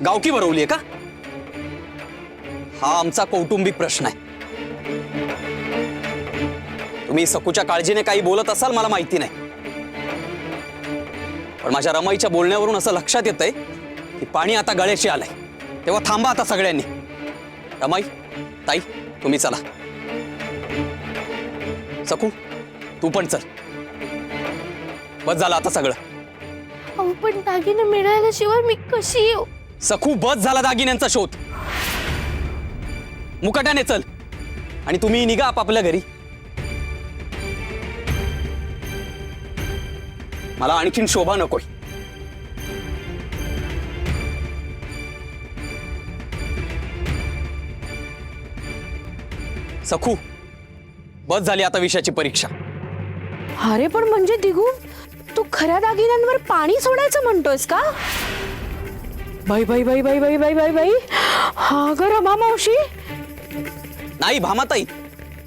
गावकी भरवली आहे का? हा आमचा कौटुंबिक प्रश्न आहे. तुम्ही सकूच्या काळजीने काही बोलत असाल मला माहिती नाही, पण माझ्या रमाईच्या बोलण्यावरून असं लक्षात येतंय की पाणी आता गळ्याशी आलंय. तेव्हा थांबा आता सगळ्यांनी. रमाई, ताई, तुम्ही चला. सकू, तू पण चल. बस झालं आता सगळं. अहो पण दागिने मिळाल्याशिवाय मी कशी येऊ? सखू, बस झाला दागिन्यांचा शोध. मुकाट्याने चल आणि तुम्ही निघा आपापल्या घरी. मला आणखीन शोभा नकोय. सखू, बस झाली आता विषयाची परीक्षा. अरे पण म्हणजे दिगू, तू खऱ्या दागिन्यांवर पाणी सोडायचं म्हणतोयस का? बाई बाई बाई बाई बाई बाई बाई बाई, हा ग रमा मावशी. नाही भामाताई,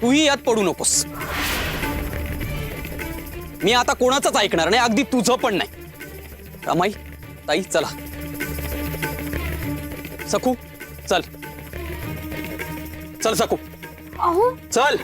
तूही यात पडू नकोस. मी आता कोणाचंच ऐकणार नाही, अगदी तुझं पण नाही. रमाई, ताई, चला. सखू, चल चल. सखू, अहो चल.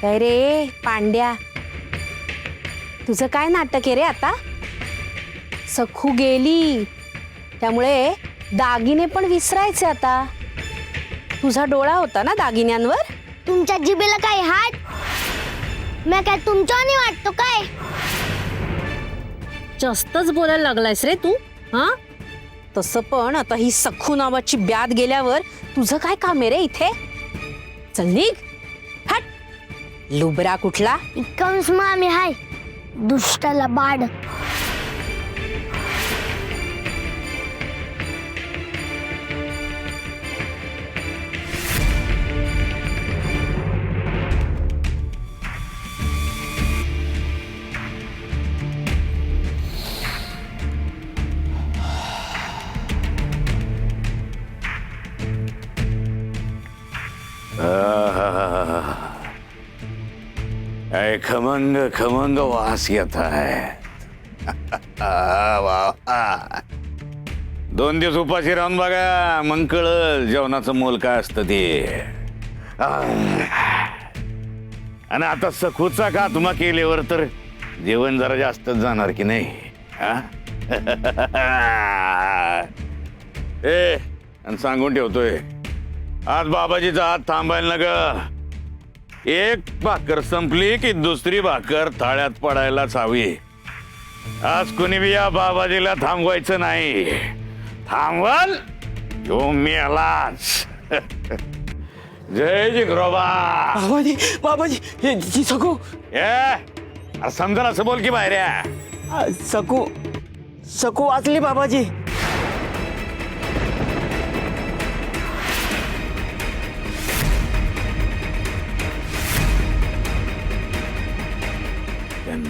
काय रे पांड्या, तुझं काय नाटक आहे रे आता? सखू गेली त्यामुळे दागिने पण विसरायचे आता. तुझा डोळा होता ना दागिन्यांवर. तुमच्या जिभेला काय हात? मी काय तुमच्यावानी वाटतो काय? जास्तच बोलायला लागलायस रे तू. हा, तसं पण आता ही सखू नावाची ब्याद गेल्यावर तुझं काय काम आहे रे इथे? चल निघ, हट लुबरा कुठला. कंस मामी हाय दुष्टाला बाड. ऐ खमंग खमंग वास येत आहे. दोन दिवस उपाशी राहून बघा, मग कळल जेवणाचं मोल काय असतं ते. आणि आता सखूचा खात्मा केल्यावर तर जेवण जरा जास्तच जाणार की नाही. ए, आणि सांगून ठेवतोय, आज बाबाजीचा हात थांबायला नका. एक भाकर संपली की दुसरी भाकर थाळ्यात पडायलाच हवी. आज कुणी बी या बाबाजीला थांबवायचं नाही. थांबवाल तो मेलाच. जय जिग्रोबा. बाबाजी, बाबाजी, हे जी सखू. ए, समजा असं बोल की बाहेर. सखू, सखू वाचली बाबाजी.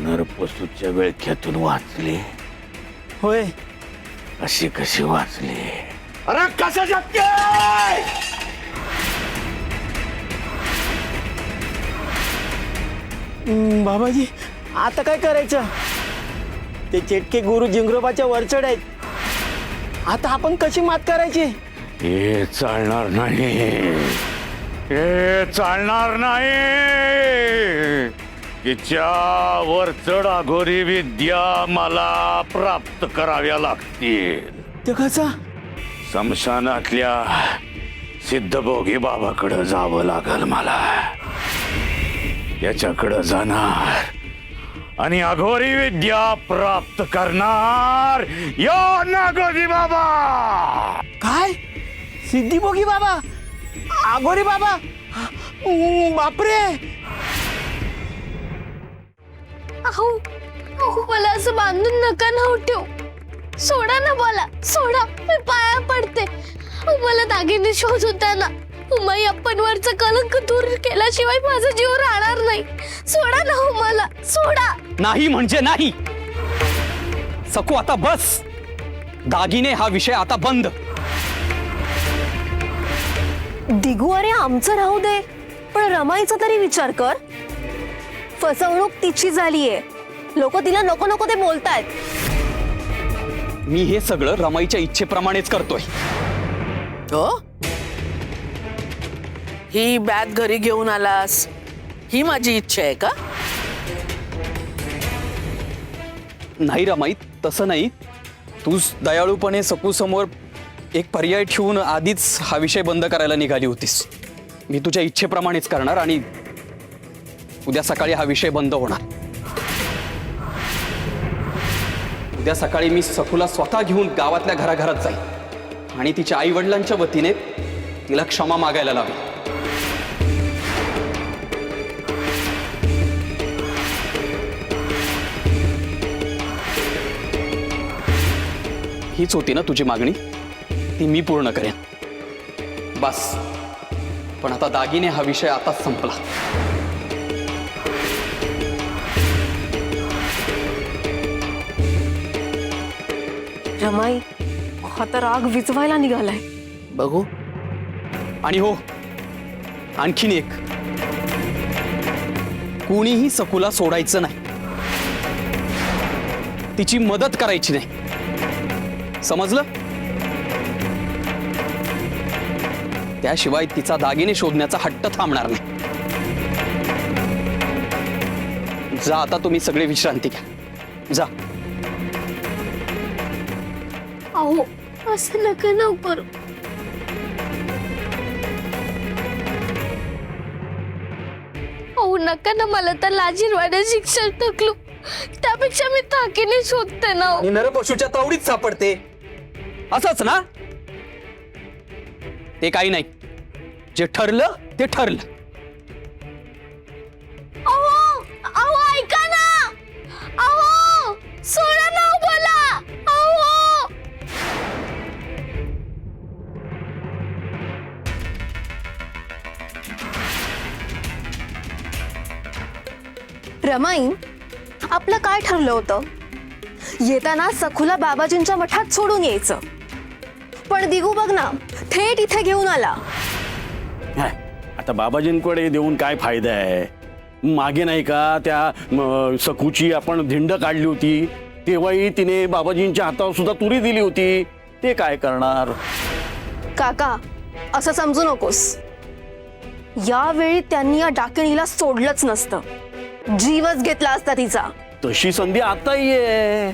नरपसूच्या वेळख्यातून वाचली. होय, अशी कशी वाचली? अरे कसं शक्य? बाबाजी, आता काय करायचं? ते चेटके गुरु जिंग्रोबाच्या वरचढ आहेत. आता आपण कशी मात करायची? हे चालणार नाही, हे चालणार नाही. तिच्या वरचढ अघोरी विद्या मला प्राप्त कराव्या लागतील. ते कसा? समशानातल्या सिद्धभोगी बाबाकडं जावं लागल मला. त्याच्याकडं जाणार आणि अघोरी विद्या प्राप्त करणार. या नागोजी बाबा. काय? सिद्धिभोगी बाबा? आगोरी बाबा? बापरे. अहो अहो, मला असं बांधून नका ना ठेव. सोडा ना मला, सोडा, मी पाया पडते. अहो, मला दागिने शोध होता ना. उमाई अप्पांवरचं कलंक दूर केल्याशिवाय माझा जीव राहणार नाही. सोडा ना हो मला, सोडा. नाही म्हणजे नाही. सकू आता बस. दागिने हा विषय आता बंद. दिगू, अरे आमचं राहू दे, पण रमाईचा तरी विचार कर. फसवणूक तिची झालीये, लोक तिला नको नको ते बोलतायत. मी हे सगळं रमाईच्या इच्छेप्रमाणेच करतोय. हो, ही बॅग घरी घेऊन आलास, ही माझी इच्छा आहे का? नाही रमाई, तसं नाही. तूच दयाळूपणे सकू समोर एक पर्याय ठेवून आधीच हा विषय बंद करायला निघाली होतीस. मी तुझ्या इच्छेप्रमाणेच करणार आणि उद्या सकाळी हा विषय बंद होणार. उद्या सकाळी मी सकूला स्वतः घेऊन गावातल्या घराघरात जाईन आणि तिच्या आई वडिलांच्या वतीने तिला क्षमा मागायला लावेन. हीच होती ना तुझी मागणी? ती मी पूर्ण करेन. बस. पण आता दागिने हा विषय आताच संपला. रमाई, हा तर राग विझवायला निघालाय. बघू. आणि हो, आणखीन एक. कोणीही सकूला सोडायचं नाही. तिची मदत करायची नाही. समजलं? त्याशिवाय तिचा दागिने शोधण्याचा हट्ट थांबणार नाही. जा आता तुम्ही सगळे विश्रांती घ्या. जा. अहो, असं नका ना करू. अहो नका ना, मला तर लाजीरवाण्या शिक्षण टाकलो. त्यापेक्षा मी ताकीने शोधते ना. आणि नरपशूच्या तावडीत सापडते असंच ना? ते काही नाही. जे ठरलं ते ठरलं. अहो, अहो ऐका ना. अहो, सोडा ना हो मला. अहो. रमाई, आपलं काय ठरलं होतं? येताना सखूला बाबाजींच्या मठात सोडून यायचं. पण दिगू बघ ना, थेट इथे घेऊन आला. आता बाबाजींकडे देऊन काय फायदा आहे? मागे नाही का त्या सकूची आपण धिंड काढली होती, तेव्हाही तिने बाबाजींच्या हातावर सुद्धा तुरी दिली होती. ते काय करणार? काका, असं समजू नकोस. यावेळी त्यांनी या डाकिणीला सोडलंच नसतं, जीवच घेतला असता तिचा. तशी संधी आताही आहे.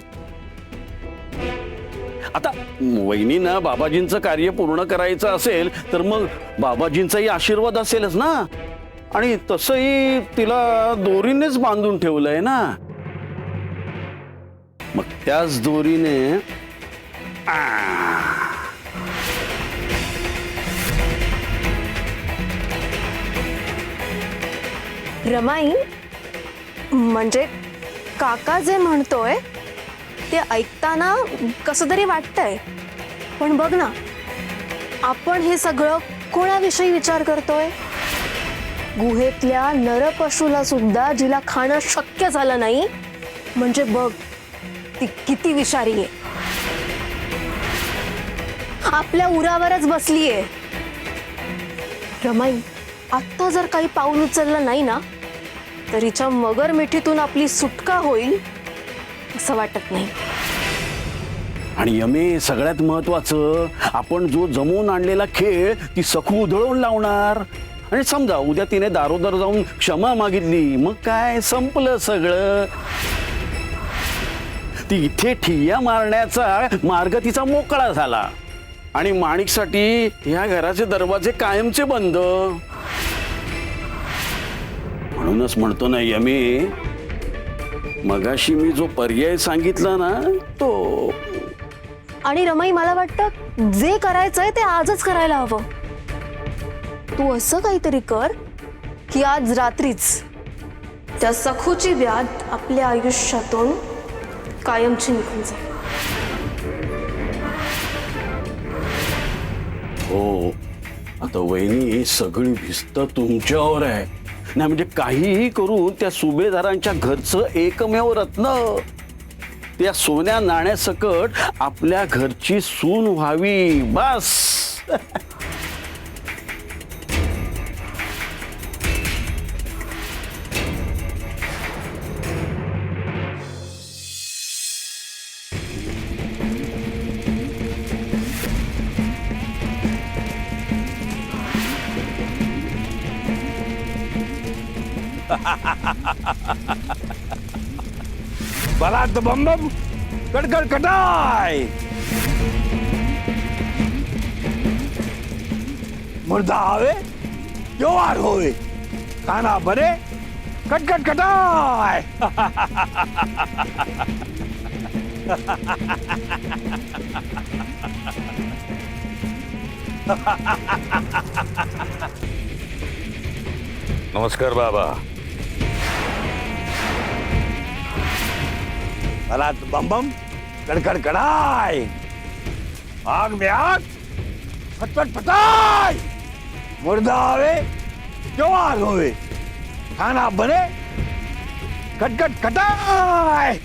आता वहिनीनं बाबाजींचं कार्य पूर्ण करायचं असेल तर मग बाबाजींचाही आशीर्वाद असेलच ना. आणि तसंही तिला दोरीनेच बांधून ठेवलंय ना. मग त्याच दोरीने रमाई, म्हणजे काका जे म्हणतोय ते ऐकताना कसं तरी वाटतंय. पण बघ ना, आपण हे सगळं कोणाविषयी विचार करतोय? गुहेतल्या नरपशूला सुद्धा जिला खाणं शक्य झालं नाही, म्हणजे बघ ती किती विषारी आहे. आपल्या उरावरच बसलीये. रमाई, आत्ता जर काही पाऊल उचललं नाही ना, तर हिच्या मगर मिठीतून आपली सुटका होईल असं वाटत नाही. आणि यमे, सगळ्यात महत्वाचं, आपण जो जमवून आणलेला खेळ ती सखू उधळून लावणार. आणि समजा उद्या तिने दारोदार जाऊन क्षमा मागितली, मग काय, संपलं सगळं. ती इथे ठिय्या मारण्याचा मार्ग तिचा मोकळा झाला आणि माणिकसाठी या घराचे दरवाजे कायमचे बंद. म्हणूनच म्हणतो ना यमी, मगाशी मी जो पर्याय सांगितला ना तो. आणि रमाई, मला वाटतं जे करायचंय ते आजच करायला हवं. तू असं काहीतरी कर की आज रात्रीच त्या सखूची व्याध आपल्या आयुष्यातून कायमची निघून जाईल. हो, आता वहिनी सगळी भिस्त तुमच्यावर आहे. नाही म्हणजे काहीही करून त्या सुभेदारांच्या घरचं एकमेव रत्न, त्या सोन्या नाण्यासकट आपल्या घरची सून व्हावी, बस. बलात बम बम कडकड कटाय मुर्दा आवे जोवार होवे खाना बने कटकट कटाय. नमस्कार बाबा. बलात बम बम कडकड कडाय आग में आग फटफट फटाय मुर्दा आवे जोवार होवे खाना बने कटकट कटाय.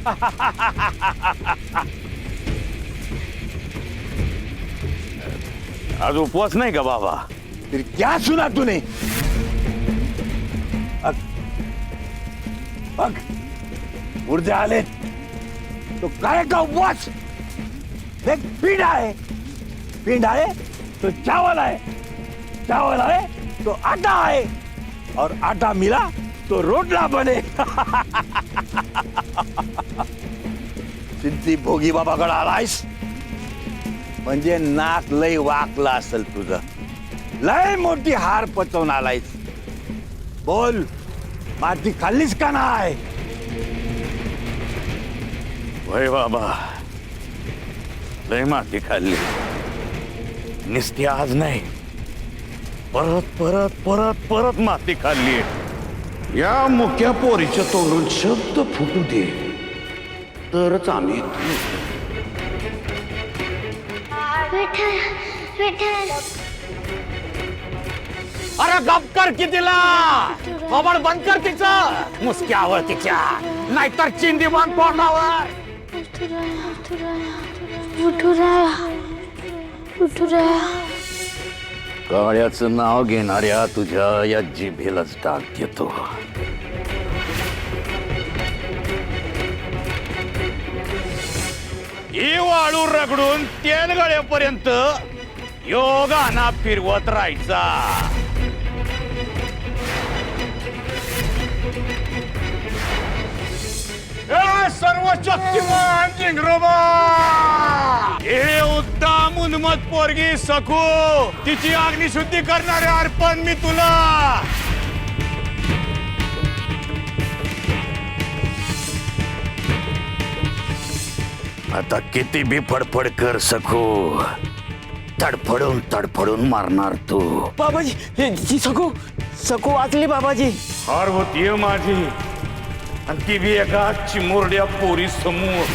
आज उपवास नाही का बाबा? फिर क्या सुना तूने? मुर्दे आले तो काय का उपवास? एक पिंड आहे, पिंड आहे तो चावल आहे, चावल आहे तो आटा आहे, और आटा मिला तो रोटला बने. सिद्धी भोगी बाबाकडे आलायस म्हणजे नाक लय वाकला असेल तुझं. लय मोठी हार पचवून आलायस. बोल, माती खाल्लीस का नाही? वय बाबा, लय माती खाल्ली. निस्ती आज नाही, परत परत परत परत माती खाल्ली. या मुक्या पोरीच्या तोंडून शब्द फुटू दे तरच आम्ही. अरे गप कर की तिला, कबड बंद कर तिचं मुसक्यावर तिच्या, नाहीतर चिंदी बंद तोंडावर. काळ्याचं नाव घेणाऱ्या तुझ्या या जिभेलाच डाग देतो. ही वाळू रगडून तेल गळेपर्यंत योगाना फिरवत राहायचा. सर्व शक्तिमान जिंगरोबा, हे उत्तम उन्मत पोरगी सखू, तिची अग्निशुद्धी करणारे अर्पण मी तुला. आता किती बी फडफड कर सखू, तडफडून तडफडून मारणार तू. बाबाजी, सकू सकू वाचली बाबाजी. हार होतीये माझी, आणि ती बी एका चिमुरड्या पोरी समोर.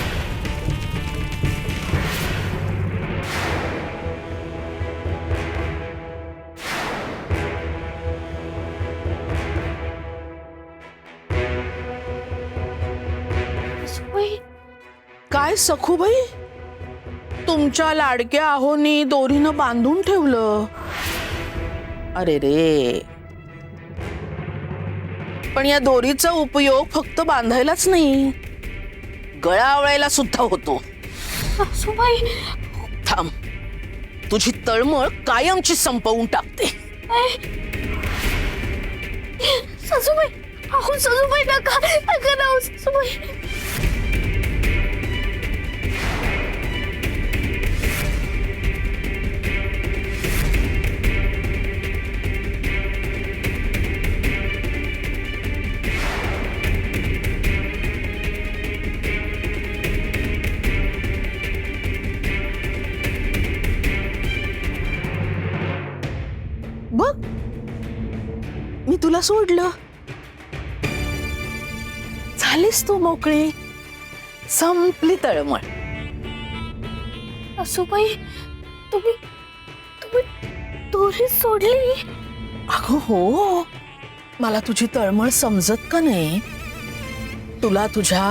काय सखूबाई, तुमच्या लाडक्या आहोनी दोरीनं बांधून ठेवलं. अरे रे, पण या दोरीचा उपयोग फक्त बांधायलाच नाही, गळा आवळायला सुद्धा होतो. सासूबाई, थांब, तुझी तळमळ कायमची संपवून टाकते. सासूबाई, अहो सासूबाई, नका नका ना सासूबाई. बघ, मी तुला सोडलं, झालीस तू मोकळी, संपली तळमळ. सासूबाई, तुम्ही तुम्ही दोरी सोडली. अगं हो, मला तुझी तळमळ समजत का नाही? तुला तुझ्या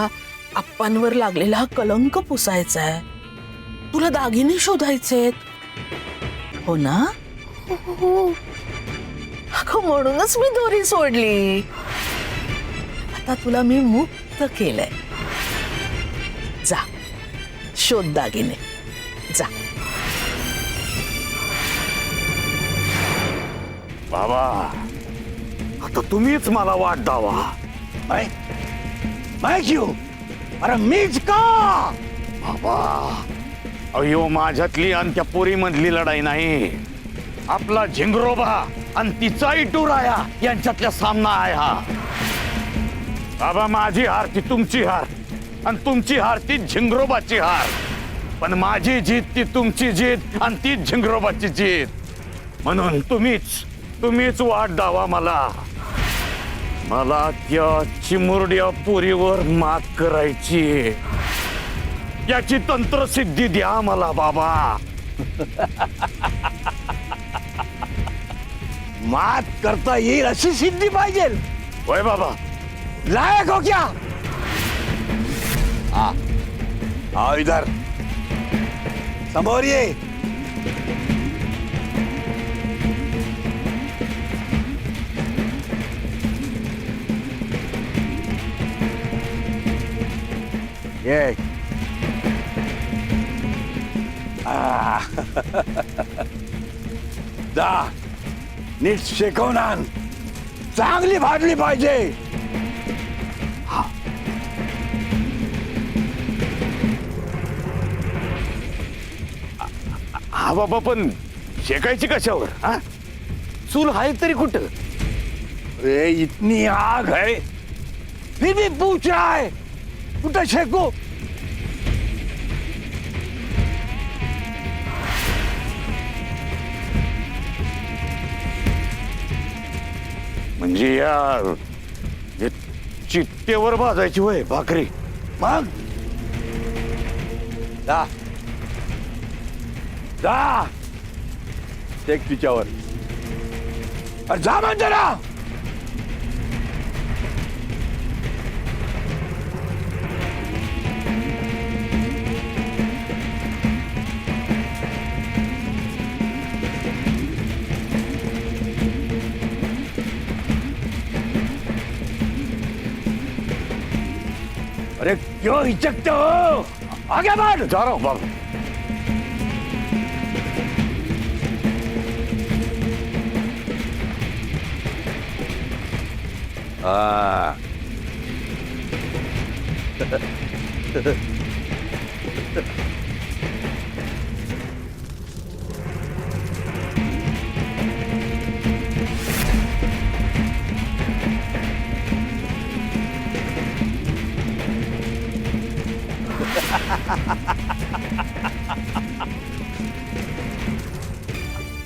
आप्पांवर लागलेला हा कलंक पुसायचा आहे. तुला दागिने शोधायचेत, हो ना? हो. अगं म्हणूनच मी दोरी सोडली. आता तुला मी मुक्त केलंय. जा, शोध दागिने, जा. बाबा आता तुम्हीच मला वाट दावा. मैं क्यों? अरे मीच का? बाबा अयो माझ्यातली आणि त्या पोरीमधली लढाई नाही. आपला झिंगरोबा आणि तिचा इटुराया यांच्यातला सामना आहे हा. बाबा माझी हार ती तुमची हार आणि तुमची हार ती झिंगरोबाची हार. पण माझी जीत ती तुमची जीत आणि ती झिंगरोबाची जीत. म्हणून तुम्हीच वाट दावा मला. मला त्या चिमुरड्या पोरीवर मात करायची. याची तंत्रसिद्धी द्या मला बाबा. मात करता येईल अशी सिद्धी पाहिजे. होय बाबा. लायक हो क्या? आओ इधर, समोर ये. ये. जा, नीट शेकवून आण. चांगली भाजली पाहिजे. हा बाबा पण शेकायची कशावर? हा चूल आहे तरी कुठं? अरे इतनी आग है फिर भी पूछ रहा है कुठं शेकू? म्हणजे या चित्तेवर भाजायची होय भाकरी. मग जा जा शेक तिच्यावर. अरे जा म्हणते ना. अरे क्यों हिचकते हो? आगे बढ़. जा रहा हूं बाबा.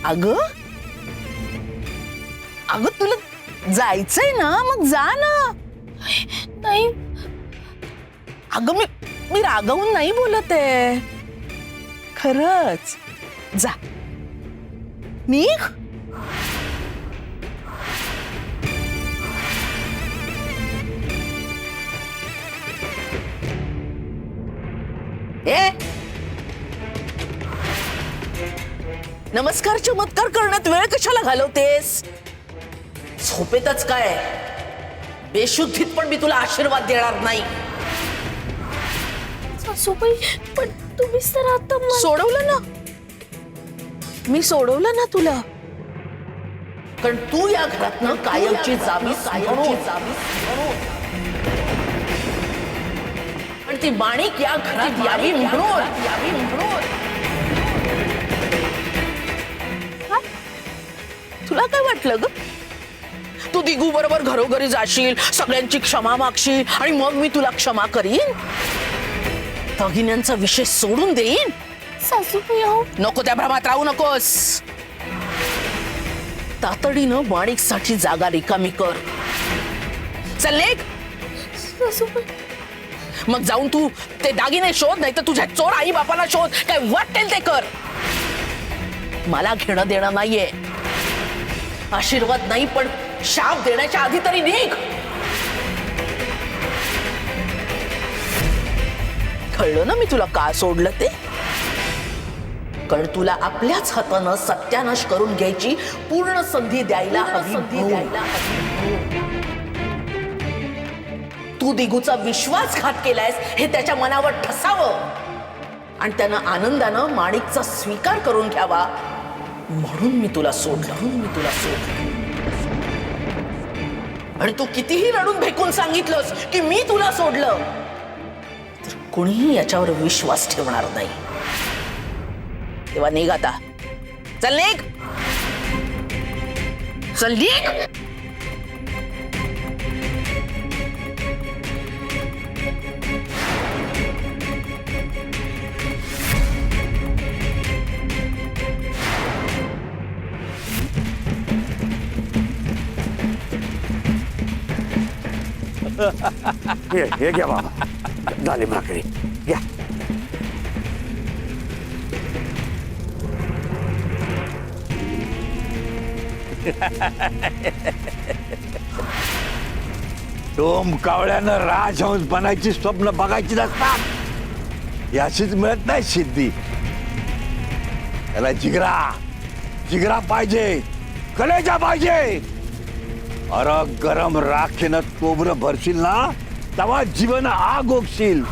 अगं अगं तुला जायचंय ना, मग जा ना. नाही. अगं मी रागावून नाही बोलत आहे, खरंच. जा, निघ. ए, नमस्कार चमत्कार करण्यात वेळ कशाला घालवतेस? झोपेतच काय, बेशुद्धीत पण मी तुला आशीर्वाद देणार नाही. सासूबाई पण तुम्हीच तर आता सोडवलं ना, मी सोडवलं ना तुला. कारण तू या घरातनं कायमची जावी आणि ती माणिक या घरात यावी म्हणून. तुला काय वाटलं ग? तू दिगू बरोबर घरोघरी जाशील, सगळ्यांची क्षमा मागशील आणि मग मी तुला क्षमा करीन, दागिन्यांचा विषय सोडून देईन. सासूबाई अहो. नको, त्या भ्रमात राहू नकोस. तातडीनं माणिकसाठी जागा रिकामी कर. चल निघ. सासूबाई मग जाऊन तू ते दागिने शोध, नाही तर तुझ्या चोर आई बापाला शोध. काय वाटेल ते कर, मला घेणं देणं नाहीये. आशीर्वाद नाही पण शाप देण्याच्या आधी तरी निघ. कळलं ना मी तुला का सोडलं ते? कारण तुला आपल्याच हातानं सत्यानाश करून घ्यायची पूर्ण संधी द्यायला हवी. तू दिगूचा विश्वासघात केलायस हे त्याच्या मनावर ठसावं आणि त्यानं आनंदानं माणिकचा स्वीकार करून घ्यावा म्हणून मी तुला सोडलं. आणि तू कितीही रडून भेकून सांगितलंस की मी तुला सोडलं तर कोणीही याच्यावर विश्वास ठेवणार नाही. तेव्हा निघ आता. चल निघ. चल निघ. हे घ्या बाबा, झाली भाकरी घ्या. डोम कावळ्यानं राजहंस बनायची स्वप्न बघायची नसतात. याशीच मिळत नाही सिद्धी. त्याला जिगरा पाहिजे, कलेजा पाहिजे. अरे गरम राखेनं तोबरं भरशील ना तेव्हा जीवन आग ओकशील.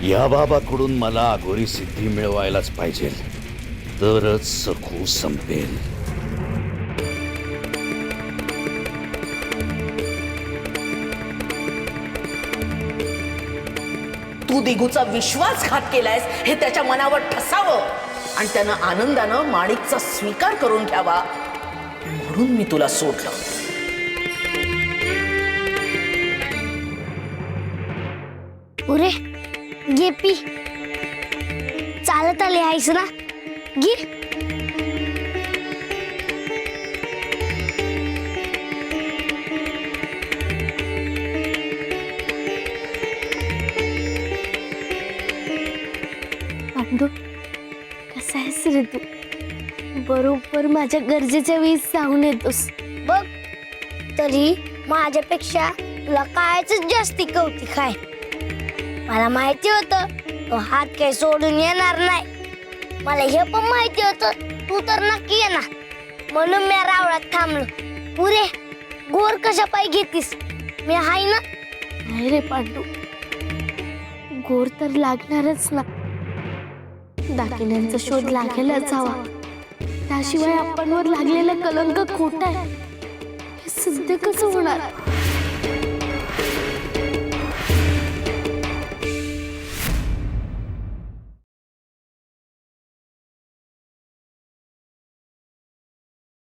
या बाबाकडून मला अघोरी सिद्धी मिळवायलाच पाहिजे, तरच सखू संपेल. तू दिगूचा विश्वासघात केलायस हे त्याच्या मनावर ठसावं आणि त्यानं आनंदानं माणिकचा स्वीकार करून घ्यावा म्हणून मी तुला सोडलं. पुरे घे पी. चालत आले आहेस ना, घे. पांडू, कसा आहेस रे तू? बरोबर माझ्या गरजेच्या वेळी जाऊन येतोस बघ. तरी माझ्यापेक्षा तुला कायच जास्ती कौतिक आहे. मला माहिती होतं तो हात काही सोडून येणार नाही. मला हे पण माहिती होतं तू तर नक्की येणार, म्हणून मी रावळात थांबलो. पुरे गोर कशा पायी घेतीस? मी हाय ना. नाही रे पांडू, गोर तर लागणारच ना. दागिन्यांचा शोध लागेलच हवा. त्याशिवाय आपणवर लागलेला कलंक खोटा आहे हे सिद्ध कसं होणार?